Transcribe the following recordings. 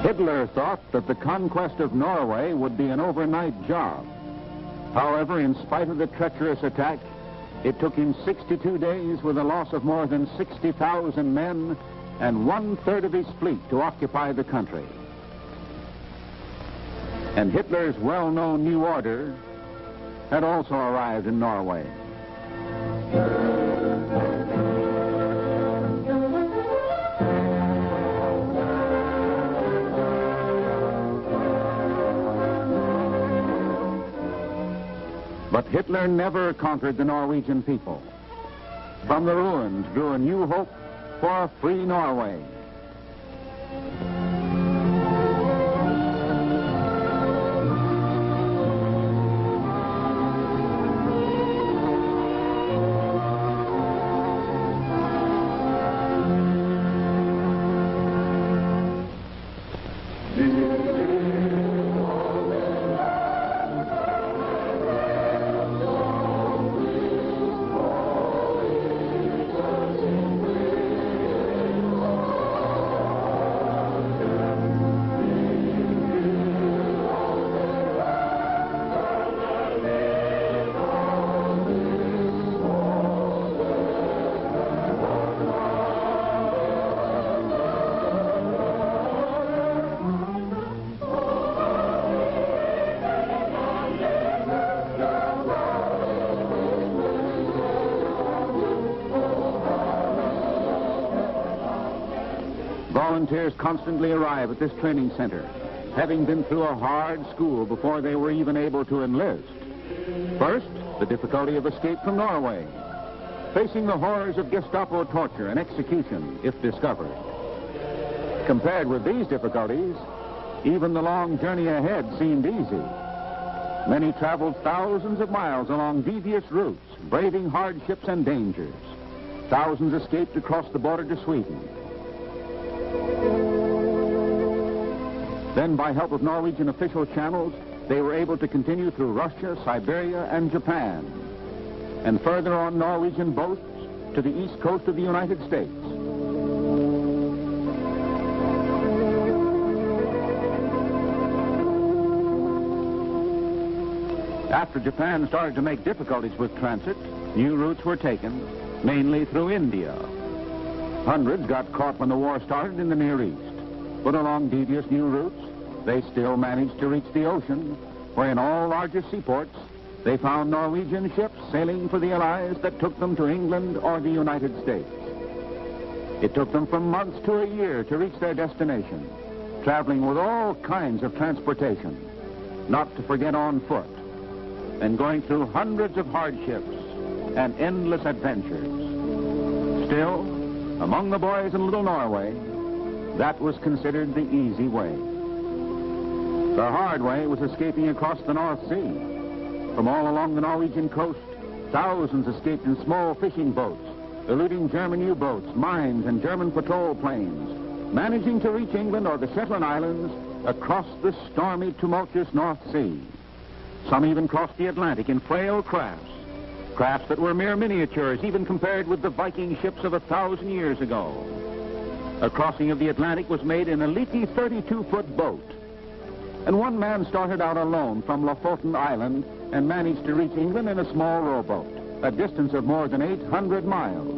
Hitler thought that the conquest of Norway would be an overnight job. However, in spite of the treacherous attack, it took him 62 days with a loss of more than 60,000 men and 1/3 of his fleet to occupy the country. And Hitler's well-known New Order had also arrived in Norway. But Hitler never conquered the Norwegian people. From the ruins grew a new hope for a free Norway. Volunteers constantly arrive at this training center, having been through a hard school before they were even able to enlist. First, the difficulty of escape from Norway, facing the horrors of Gestapo torture and execution if discovered. Compared with these difficulties, even the long journey ahead seemed easy. Many traveled thousands of miles along devious routes, braving hardships and dangers. Thousands escaped across the border to Sweden. Then, by help of Norwegian official channels, they were able to continue through Russia, Siberia, and Japan, and further on Norwegian boats to the east coast of the United States. After Japan started to make difficulties with transit, new routes were taken, mainly through India. Hundreds got caught when the war started in the Near East. But along devious new routes, they still managed to reach the ocean, where in all larger seaports, they found Norwegian ships sailing for the Allies that took them to England or the United States. It took them from months to a year to reach their destination, traveling with all kinds of transportation, not to forget on foot, and going through hundreds of hardships and endless adventures. Still, among the boys in Little Norway, that was considered the easy way. The hard way was escaping across the North Sea. From all along the Norwegian coast, thousands escaped in small fishing boats, eluding German U-boats, mines, and German patrol planes, managing to reach England or the Shetland Islands across the stormy, tumultuous North Sea. Some even crossed the Atlantic in frail crafts that were mere miniatures, even compared with the Viking ships of 1,000 years ago. A crossing of the Atlantic was made in a leaky 32-foot boat. And one man started out alone from Lofoten Island and managed to reach England in a small rowboat, a distance of more than 800 miles.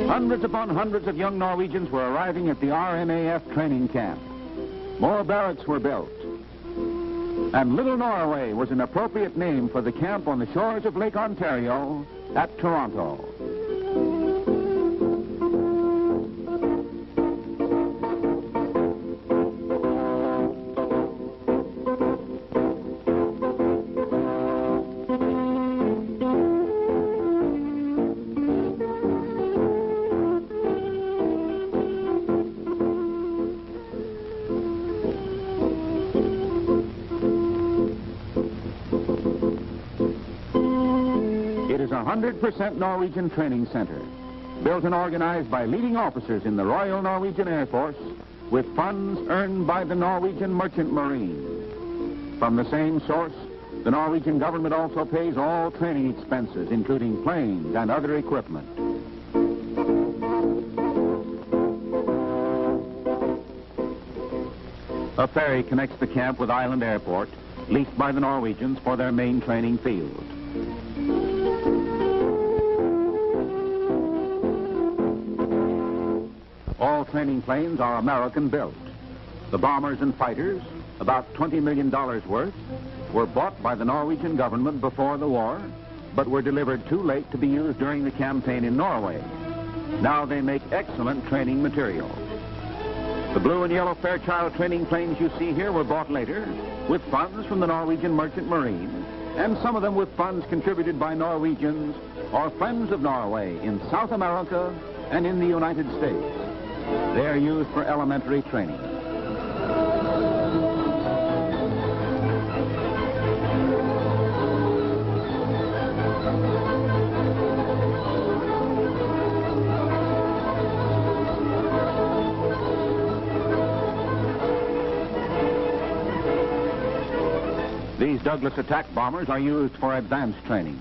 Hundreds upon hundreds of young Norwegians were arriving at the RNAF training camp. More barracks were built. And Little Norway was an appropriate name for the camp on the shores of Lake Ontario at Toronto. 100% Norwegian training center, built and organized by leading officers in the Royal Norwegian Air Force with funds earned by the Norwegian Merchant Marine. From the same source, the Norwegian government also pays all training expenses, including planes and other equipment. A ferry connects the camp with Island Airport, leased by the Norwegians for their main training field. All training planes are American-built. The bombers and fighters, about $20 million worth, were bought by the Norwegian government before the war, but were delivered too late to be used during the campaign in Norway. Now they make excellent training material. The blue and yellow Fairchild training planes you see here were bought later with funds from the Norwegian Merchant Marine, and some of them with funds contributed by Norwegians or friends of Norway in South America and in the United States. They are used for elementary training. These Douglas attack bombers are used for advanced training.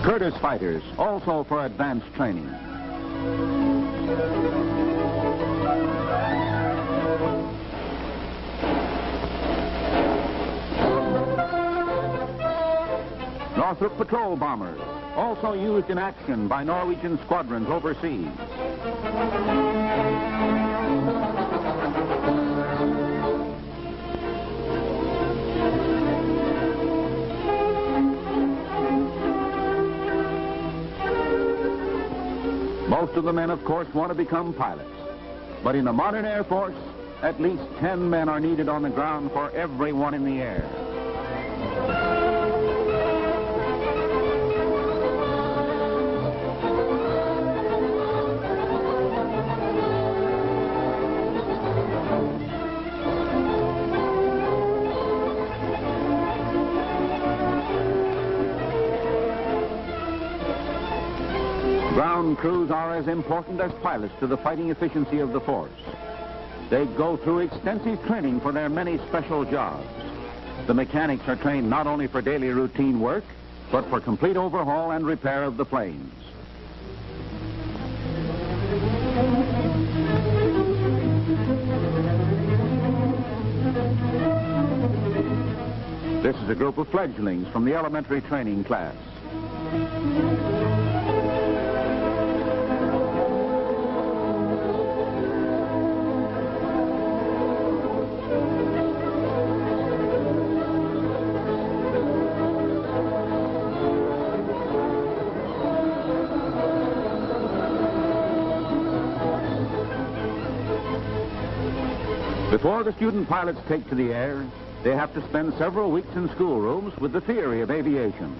Curtiss fighters, also for advanced training. Northrop patrol bombers, also used in action by Norwegian squadrons overseas. Most of the men, of course, want to become pilots. But in a modern Air Force, at least 10 men are needed on the ground for everyone in the air. Ground crews are as important as pilots to the fighting efficiency of the force. They go through extensive training for their many special jobs. The mechanics are trained not only for daily routine work, but for complete overhaul and repair of the planes. This is a group of fledglings from the elementary training class. Before the student pilots take to the air, they have to spend several weeks in schoolrooms with the theory of aviation.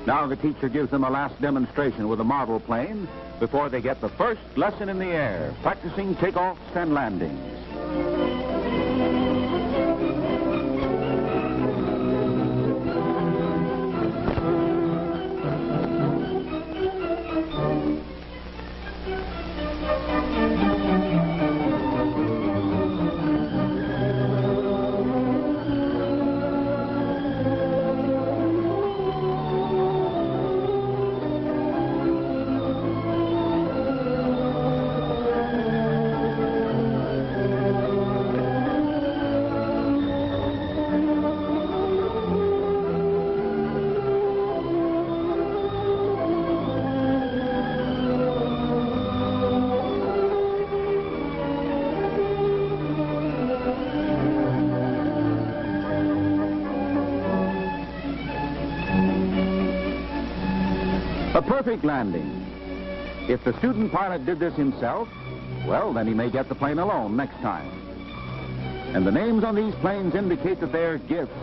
Now the teacher gives them a last demonstration with a model plane before they get the first lesson in the air, practicing takeoffs and landings. A perfect landing. If the student pilot did this himself, well, then he may get the plane alone next time. And the names on these planes indicate that they are gifts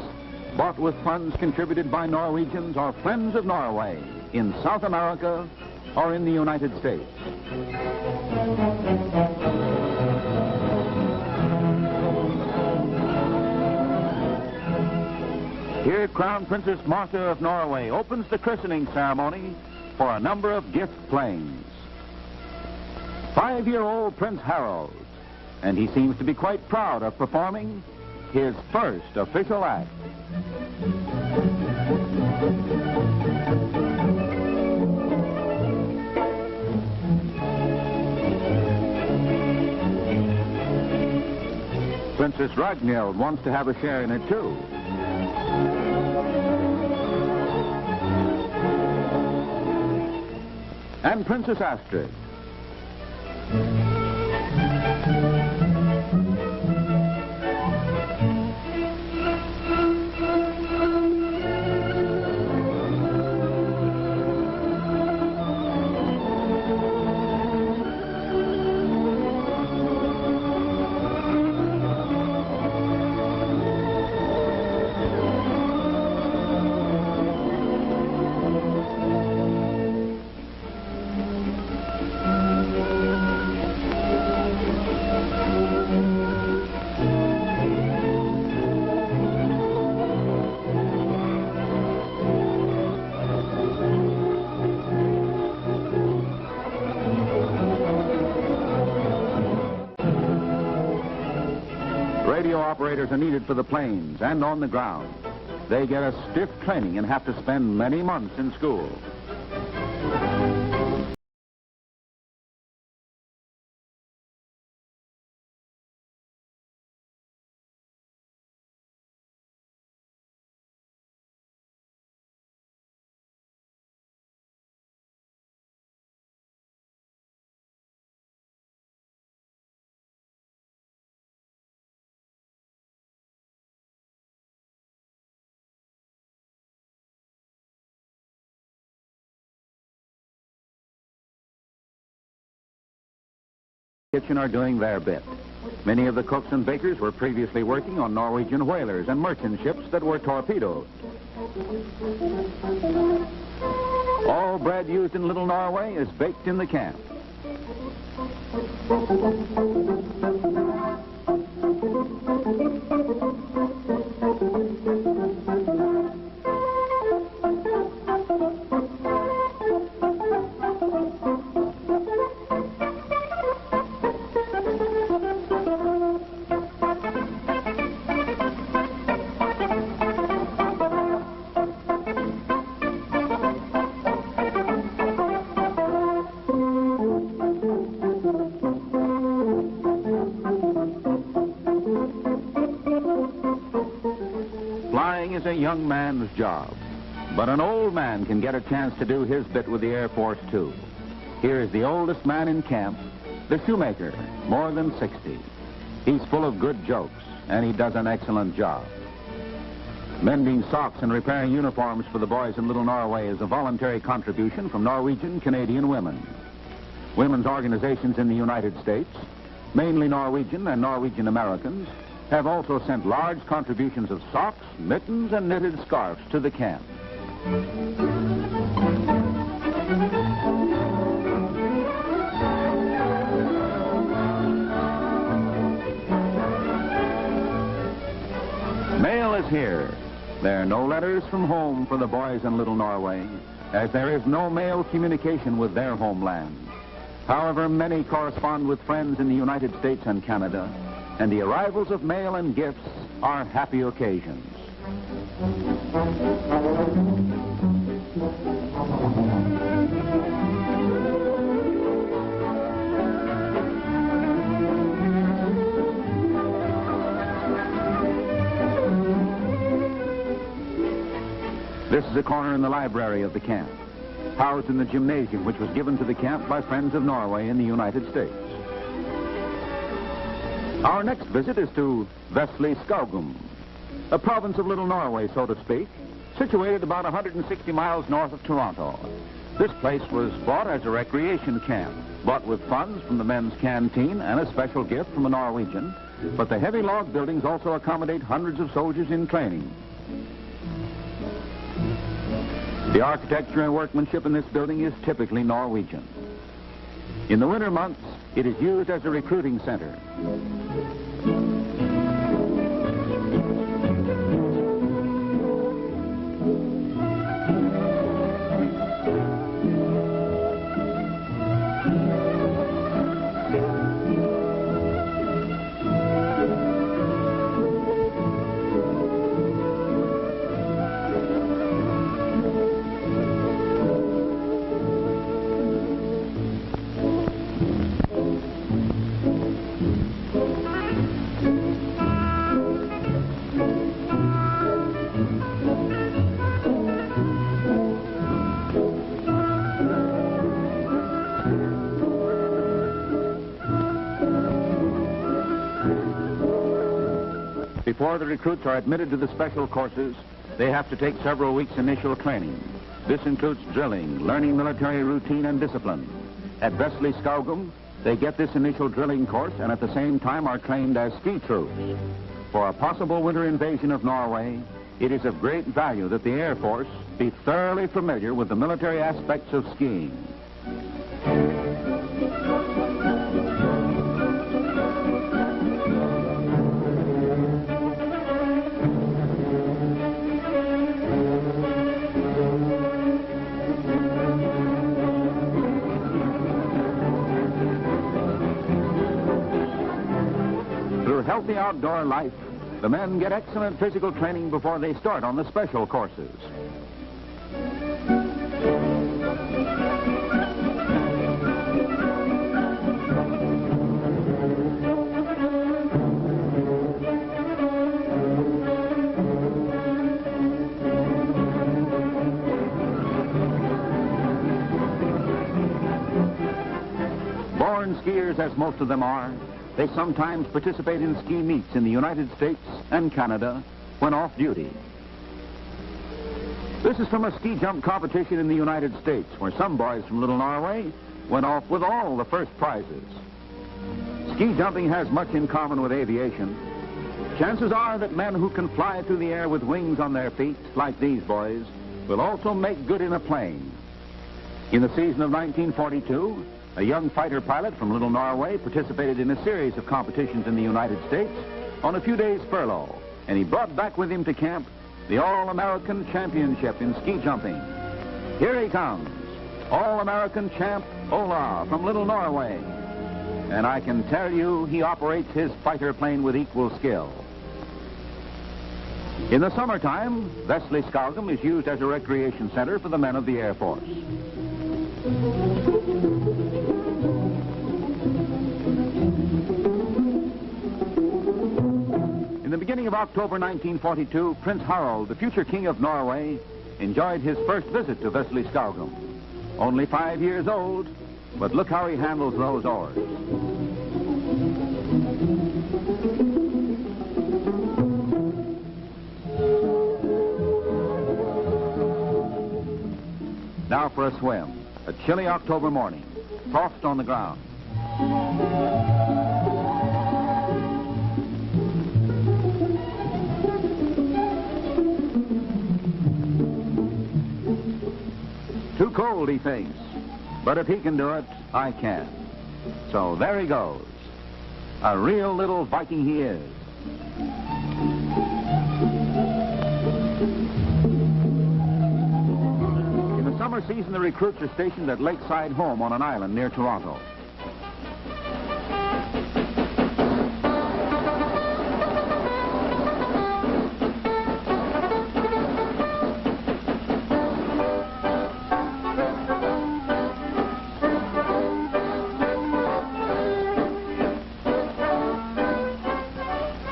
bought with funds contributed by Norwegians or friends of Norway in South America or in the United States. Here, Crown Princess Martha of Norway opens the christening ceremony for a number of gift planes. 5-year-old Prince Harold, and he seems to be quite proud of performing his first official act. Princess Ragnhild wants to have a share in it, too. And Princess Astrid. Radio operators are needed for the planes and on the ground. They get a stiff training and have to spend many months in school. Kitchen are doing their bit. Many of the cooks and bakers were previously working on Norwegian whalers and merchant ships that were torpedoed. All bread used in Little Norway is baked in the camp. Flying is a young man's job, but an old man can get a chance to do his bit with the Air Force, too. Here is the oldest man in camp, the shoemaker, more than 60. He's full of good jokes, and he does an excellent job. Mending socks and repairing uniforms for the boys in Little Norway is a voluntary contribution from Norwegian Canadian women. Women's organizations in the United States, mainly Norwegian and Norwegian Americans, have also sent large contributions of socks, mittens, and knitted scarves to the camp. Mail is here. There are no letters from home for the boys in Little Norway, as there is no mail communication with their homeland. However, many correspond with friends in the United States and Canada, and the arrivals of mail and gifts are happy occasions. This is a corner in the library of the camp, housed in the gymnasium which was given to the camp by Friends of Norway in the United States. Our next visit is to Vesli Skaugum, a province of Little Norway, so to speak, situated about 160 miles north of Toronto. This place was bought as a recreation camp, bought with funds from the men's canteen and a special gift from a Norwegian, but the heavy log buildings also accommodate hundreds of soldiers in training. The architecture and workmanship in this building is typically Norwegian. In the winter months, it is used as a recruiting center. Before the recruits are admitted to the special courses, they have to take several weeks' initial training. This includes drilling, learning military routine and discipline. At WWII, they get this initial drilling course and at the same time are trained as ski troops. For a possible winter invasion of Norway, it is of great value that the Air Force be thoroughly familiar with the military aspects of skiing. Through healthy outdoor life, the men get excellent physical training before they start on the special courses. Born skiers, as most of them are, they sometimes participate in ski meets in the United States and Canada when off duty. This is from a ski jump competition in the United States, where some boys from Little Norway went off with all the first prizes. Ski jumping has much in common with aviation. Chances are that men who can fly through the air with wings on their feet, like these boys, will also make good in a plane. In the season of 1942, a young fighter pilot from Little Norway participated in a series of competitions in the United States on a few days' furlough, and he brought back with him to camp the All-American Championship in ski jumping. Here he comes, All-American champ Ola from Little Norway. And I can tell you he operates his fighter plane with equal skill. In the summertime, WWII is used as a recreation center for the men of the Air Force. In the beginning of October 1942, Prince Harald, the future King of Norway, enjoyed his first visit to WWII. Only 5 years old, but look how he handles those oars. Now for a swim. A chilly October morning. Frost on the ground. Too cold, he thinks. But if he can do it, I can. So there he goes. A real little Viking he is. In the summer season, the recruits are stationed at Lakeside Home on an island near Toronto.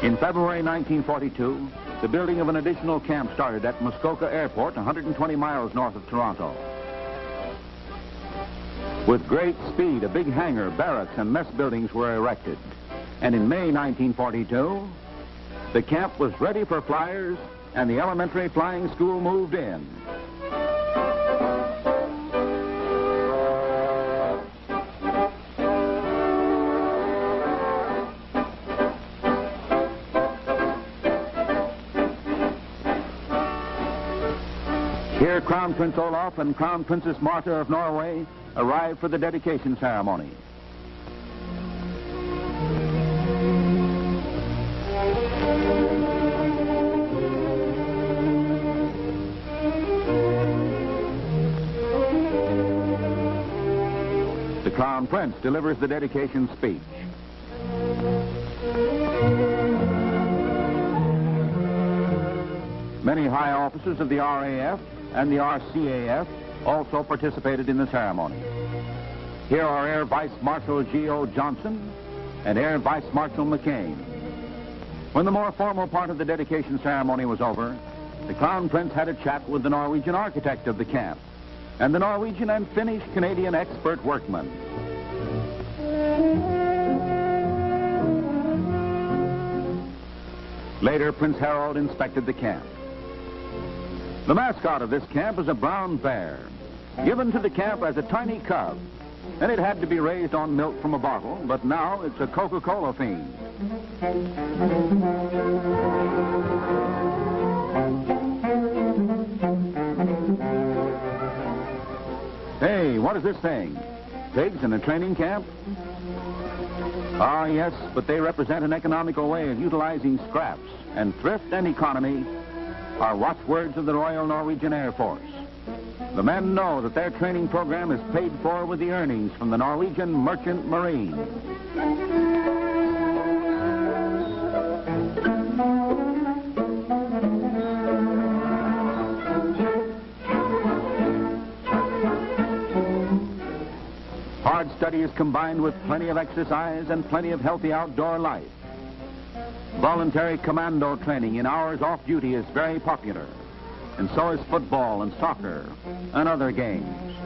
In February 1942, the building of an additional camp started at Muskoka Airport, 120 miles north of Toronto. With great speed, a big hangar, barracks, and mess buildings were erected. And in May 1942, the camp was ready for flyers, and the elementary flying school moved in. Here, Crown Prince Olaf and Crown Princess Martha of Norway arrived for the dedication ceremony. The Crown Prince delivers the dedication speech. Many high officers of the RAF and the RCAF also participated in the ceremony. Here are Air Vice Marshal G.O. Johnson and Air Vice Marshal McCain. When the more formal part of the dedication ceremony was over, the Crown Prince had a chat with the Norwegian architect of the camp and the Norwegian and Finnish Canadian expert workmen. Later, Prince Harold inspected the camp. The mascot of this camp is a brown bear, given to the camp as a tiny cub, and it had to be raised on milk from a bottle, but now it's a Coca-Cola fiend. Hey, what is this thing? Pigs in a training camp? Ah, yes, but they represent an economical way of utilizing scraps, and thrift and economy are watchwords of the Royal Norwegian Air Force. The men know that their training program is paid for with the earnings from the Norwegian Merchant Marine. Hard study is combined with plenty of exercise and plenty of healthy outdoor life. Voluntary commando training in hours off duty is very popular, and so is football and soccer and other games.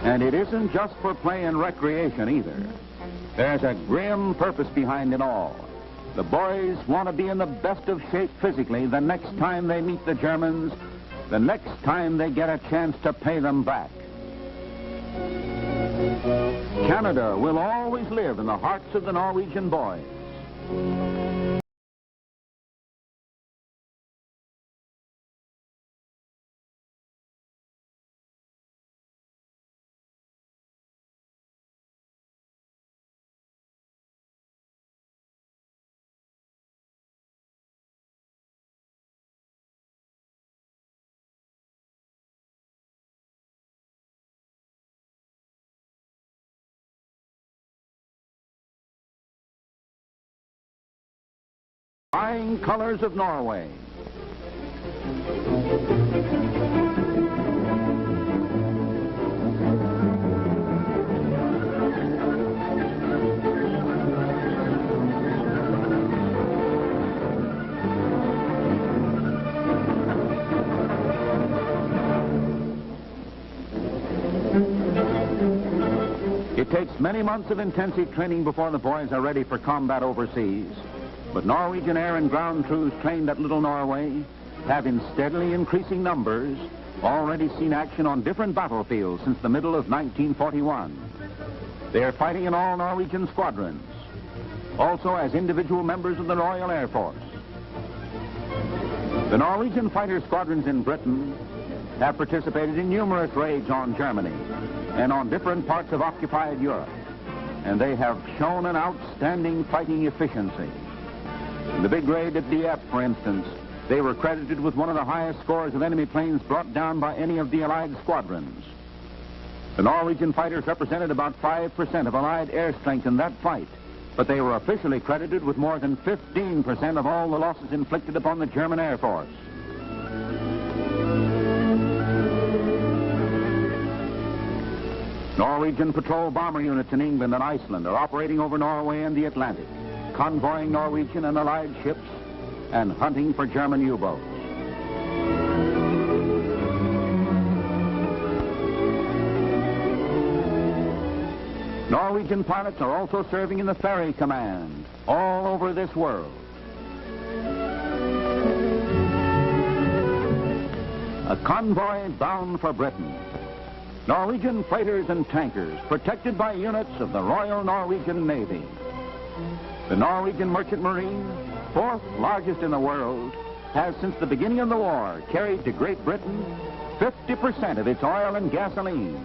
And it isn't just for play and recreation either. There's a grim purpose behind it all. The boys want to be in the best of shape physically the next time they meet the Germans, the next time they get a chance to pay them back. Canada will always live in the hearts of the Norwegian boys. Flying colors of Norway. It takes many months of intensive training before the boys are ready for combat overseas. But Norwegian air and ground crews trained at Little Norway have, in steadily increasing numbers, already seen action on different battlefields since the middle of 1941. They are fighting in all Norwegian squadrons, also as individual members of the Royal Air Force. The Norwegian fighter squadrons in Britain have participated in numerous raids on Germany and on different parts of occupied Europe, and they have shown an outstanding fighting efficiency. In the big raid at Dieppe, for instance, they were credited with one of the highest scores of enemy planes brought down by any of the Allied squadrons. The Norwegian fighters represented about 5% of Allied air strength in that fight, but they were officially credited with more than 15% of all the losses inflicted upon the German Air Force. Norwegian patrol bomber units in England and Iceland are operating over Norway and the Atlantic, convoying Norwegian and Allied ships and hunting for German U-boats. Norwegian pilots are also serving in the ferry command all over this world. A convoy bound for Britain. Norwegian freighters and tankers protected by units of the Royal Norwegian Navy. The Norwegian Merchant Marine, fourth largest in the world, has since the beginning of the war carried to Great Britain 50% of its oil and gasoline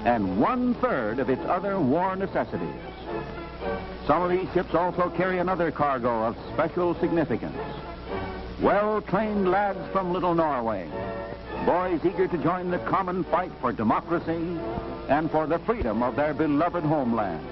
and 1/3 of its other war necessities. Some of these ships also carry another cargo of special significance. Well-trained lads from Little Norway, boys eager to join the common fight for democracy and for the freedom of their beloved homeland.